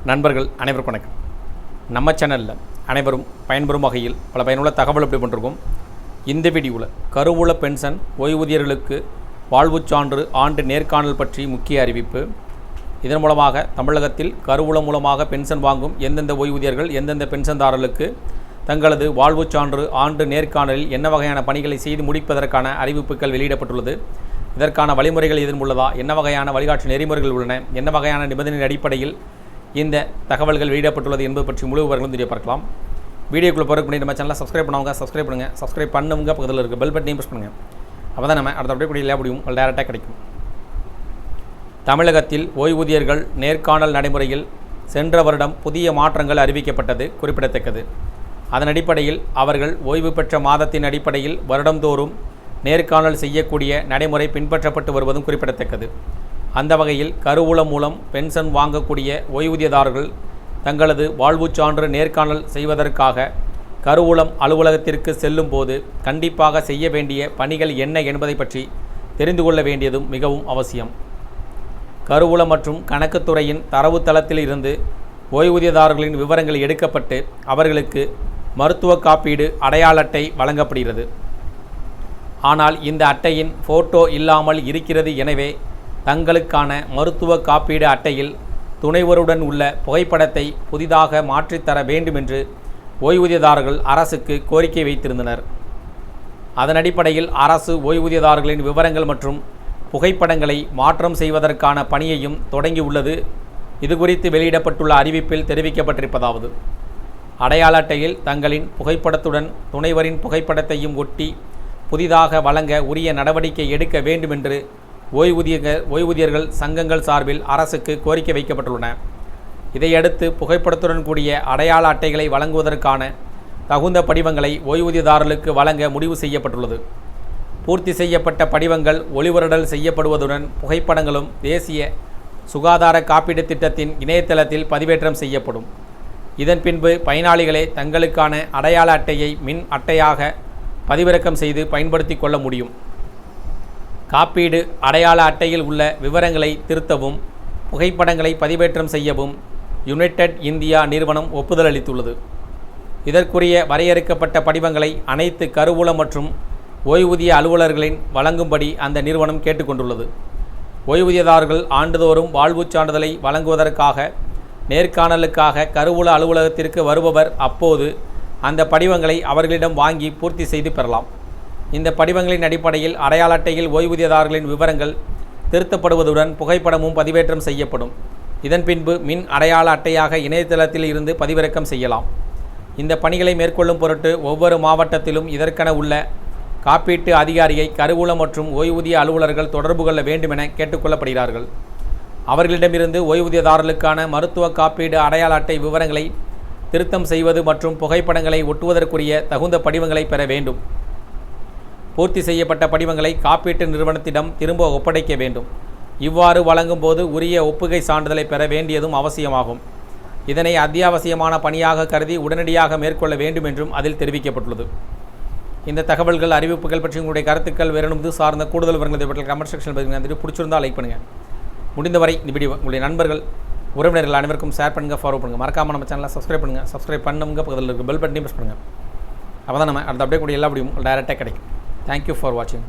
நண்பர்கள் அனைவருக்கும் வணக்கம். நம்ம சேனலில் அனைவரும் பயன்பெறும் வகையில் பல பயனுள்ள தகவல் எப்படி பண்ணிருக்கோம். இந்த வீடியோவில் கருவூல பென்ஷன் ஓய்வூதியர்களுக்கு வாழ்வுச் சான்று ஆண்டு நேர்காணல் பற்றி முக்கிய அறிவிப்பு. இதன் மூலமாக தமிழகத்தில் கருவூலம் மூலமாக பென்ஷன் வாங்கும் எந்தெந்த ஓய்வூதியர்கள் எந்தெந்த பென்ஷன்தாரர்களுக்கு தங்களது வாழ்வுச் சான்று ஆண்டு நேர்காணலில் என்ன வகையான பணிகளை செய்து முடிப்பதற்கான அறிவிப்புகள் வெளியிடப்பட்டுள்ளது. இதற்கான வழிமுறைகள் எதுவும் உள்ளதா, என்ன வகையான வழிகாட்டு நெறிமுறைகள் உள்ளன, என்ன வகையான நிபந்தனை அடிப்படையில் இந்த தகவல்கள் வெளியிடப்பட்டுள்ளது என்பது பற்றி முழு விவரங்களும் தெரிய பார்க்கலாம். வீடியோக்குள்ளே போகிறதுக்கு முன்னாடி நம்ம சேனலை சப்ஸ்கிரைப் பண்ணவங்க சப்ஸ்கிரைப் பண்ணுங்கள். சப்ஸ்கிரைப் பண்ணுங்க, பக்கத்தில் இருக்க பெல் பட்டனையும் ப்ரெஸ் பண்ணுங்கள். அப்போ தான் நம்ம அடுத்த அப்படியே எல்லா முடியும் உங்களுக்கு டேரெக்டாக கிடைக்கும். தமிழகத்தில் ஓய்வூதியர்கள் நேர்காணல் நடைமுறையில் சென்ற வருடம் புதிய மாற்றங்கள் அறிவிக்கப்பட்டது குறிப்பிடத்தக்கது. அதன் அடிப்படையில் அவர்கள் ஓய்வு பெற்ற மாதத்தின் அடிப்படையில் வருடந்தோறும் நேர்காணல் செய்யக்கூடிய நடைமுறை பின்பற்றப்பட்டு வருவதும் குறிப்பிடத்தக்கது. அந்த வகையில் கருவூலம் மூலம் பென்ஷன் வாங்கக்கூடிய ஓய்வூதியதாரர்கள் தங்களது வாழ்வுச் சான்று நேர்காணல் செய்வதற்காக கருவூலம் அலுவலகத்திற்கு செல்லும் போது கண்டிப்பாக செய்ய வேண்டிய பணிகள் என்ன என்பதை பற்றி தெரிந்து கொள்ள வேண்டியதும் மிகவும் அவசியம். கருவூலம் மற்றும் கணக்குத்துறையின் தரவுத்தளத்தில் இருந்து ஓய்வூதியதாரர்களின் விவரங்கள் எடுக்கப்பட்டு அவர்களுக்கு மருத்துவ காப்பீடு அடையாள அட்டை வழங்கப்படுகிறது. ஆனால் இந்த அட்டையின் ஃபோட்டோ இல்லாமல் இருக்கிறது. எனவே தங்களுக்கான மருத்துவ காப்பீடு அட்டையில் துணைவருடன் உள்ள புகைப்படத்தை புதிதாக மாற்றித்தர வேண்டும் என்று ஓய்வூதியதாரர்கள் அரசுக்கு கோரிக்கை வைத்திருந்தனர். அதன் அடிப்படையில் அரசு ஓய்வூதியதாரர்களின் விவரங்கள் மற்றும் புகைப்படங்களை மாற்றம் செய்வதற்கான பணியையும் தொடங்கியுள்ளது. இதுகுறித்து வெளியிடப்பட்டுள்ள அறிவிப்பில் தெரிவிக்கப்பட்டிருப்பதாவது, அடையாள அட்டையில் தங்களின் புகைப்படத்துடன் துணைவரின் புகைப்படத்தையும் ஒட்டி புதிதாக வழங்க உரிய நடவடிக்கை எடுக்க வேண்டும் என்று ஓய்வூதியர்கள் சங்கங்கள் சார்பில் அரசுக்கு கோரிக்கை வைக்கப்பட்டுள்ளன. இதையடுத்து புகைப்படத்துடன் கூடிய அடையாள அட்டைகளை வழங்குவதற்கான தகுந்த படிவங்களை ஓய்வூதியதாரர்களுக்கு வழங்க முடிவு செய்யப்பட்டுள்ளது. பூர்த்தி செய்யப்பட்ட படிவங்கள் ஒளிவரடல் செய்யப்படுவதுடன் புகைப்படங்களும் தேசிய சுகாதார காப்பீடு திட்டத்தின் இணையதளத்தில் பதிவேற்றம் செய்யப்படும். இதன் பின்பு பயனாளிகளே தங்களுக்கான அடையாள அட்டையை மின் அட்டையாக பதிவிறக்கம் செய்து பயன்படுத்தி கொள்ள முடியும். காப்பீடு அடையாள அட்டையில் உள்ள விவரங்களை திருத்தவும் புகைப்படங்களை பதிவேற்றம் செய்யவும் யுனைடெட் இந்தியா நிறுவனம் ஒப்புதல் அளித்துள்ளது. இதற்குரிய வரையறுக்கப்பட்ட படிவங்களை அனைத்து கருவூலம் மற்றும் ஓய்வூதிய அலுவலர்களின் வழங்கும்படி அந்த நிறுவனம் கேட்டுக்கொண்டுள்ளது. ஓய்வூதியதாரர்கள் ஆண்டுதோறும் வாழ்வுச் சான்றிதழை வழங்குவதற்காக நேர்காணலுக்காக கருவூல அலுவலகத்திற்கு வருபவர் அப்போது அந்த படிவங்களை அவர்களிடம் வாங்கி பூர்த்தி செய்து பெறலாம். இந்த படிவங்களின் அடிப்படையில் அடையாள அட்டையில் ஓய்வூதியதாரர்களின் விவரங்கள் திருத்தப்படுவதுடன் புகைப்படமும் பதிவேற்றம் செய்யப்படும். இதன் பின்பு மின் அடையாள அட்டையாக இணையதளத்தில் இருந்து பதிவிறக்கம் செய்யலாம். இந்த பணிகளை மேற்கொள்ளும் பொருட்டு ஒவ்வொரு மாவட்டத்திலும் இதற்கென உள்ள காப்பீட்டு அதிகாரியை கருவூலம் மற்றும் ஓய்வூதிய அலுவலர்கள் தொடர்பு கொள்ள வேண்டும் என கேட்டுக்கொள்ளப்படுகிறார்கள். அவர்களிடமிருந்து ஓய்வூதியதாரர்களுக்கான மருத்துவ காப்பீடு அடையாள அட்டை விவரங்களை திருத்தம் செய்வது மற்றும் புகைப்படங்களை ஒட்டுவதற்குரிய தகுந்த படிவங்களை பெற வேண்டும். பூர்த்தி செய்யப்பட்ட படிவங்களை காப்பீட்டு நிறுவனத்திடம் திரும்ப ஒப்படைக்க வேண்டும். இவ்வாறு வழங்கும் போது உரிய ஒப்புகை சான்றிதழை பெற வேண்டியதும் அவசியமாகும். இதனை அத்தியாவசியமான பணியாக கருதி உடனடியாக மேற்கொள்ள வேண்டும் என்றும் அதில் தெரிவிக்கப்பட்டுள்ளது. இந்த தகவல்கள் அறிவிப்புகள் பற்றி உங்களுடைய கருத்துக்கள் வேறும் சார்ந்த கூடுதல் விவரங்களை பற்றி கமெண்ட் செக்ஷனில் பதிவு பிடிச்சிருந்தால் லைக் பண்ணுங்கள். முடிந்தவரை இந்த வீடியோ உங்களுடைய நண்பர்கள் உறவினர்கள் அனைவருக்கும் ஷேர் பண்ணுங்கள், ஃபாலோ பண்ணுங்கள். மறக்காமல் நம்ம சேனலை சப்ஸ்கிரைப் பண்ணுங்கள். சப்ஸ்கிரைப் பண்ணுங்க, பக்கத்தில் இருக்க பெல் பட்டனையும் ப்ரெஸ் பண்ணுங்கள். அப்போ தான் நம்ம அடுத்த அப்படியே கூட எல்லா வீடியோவும் டேரெக்டாக கிடைக்கும். Thank you for watching.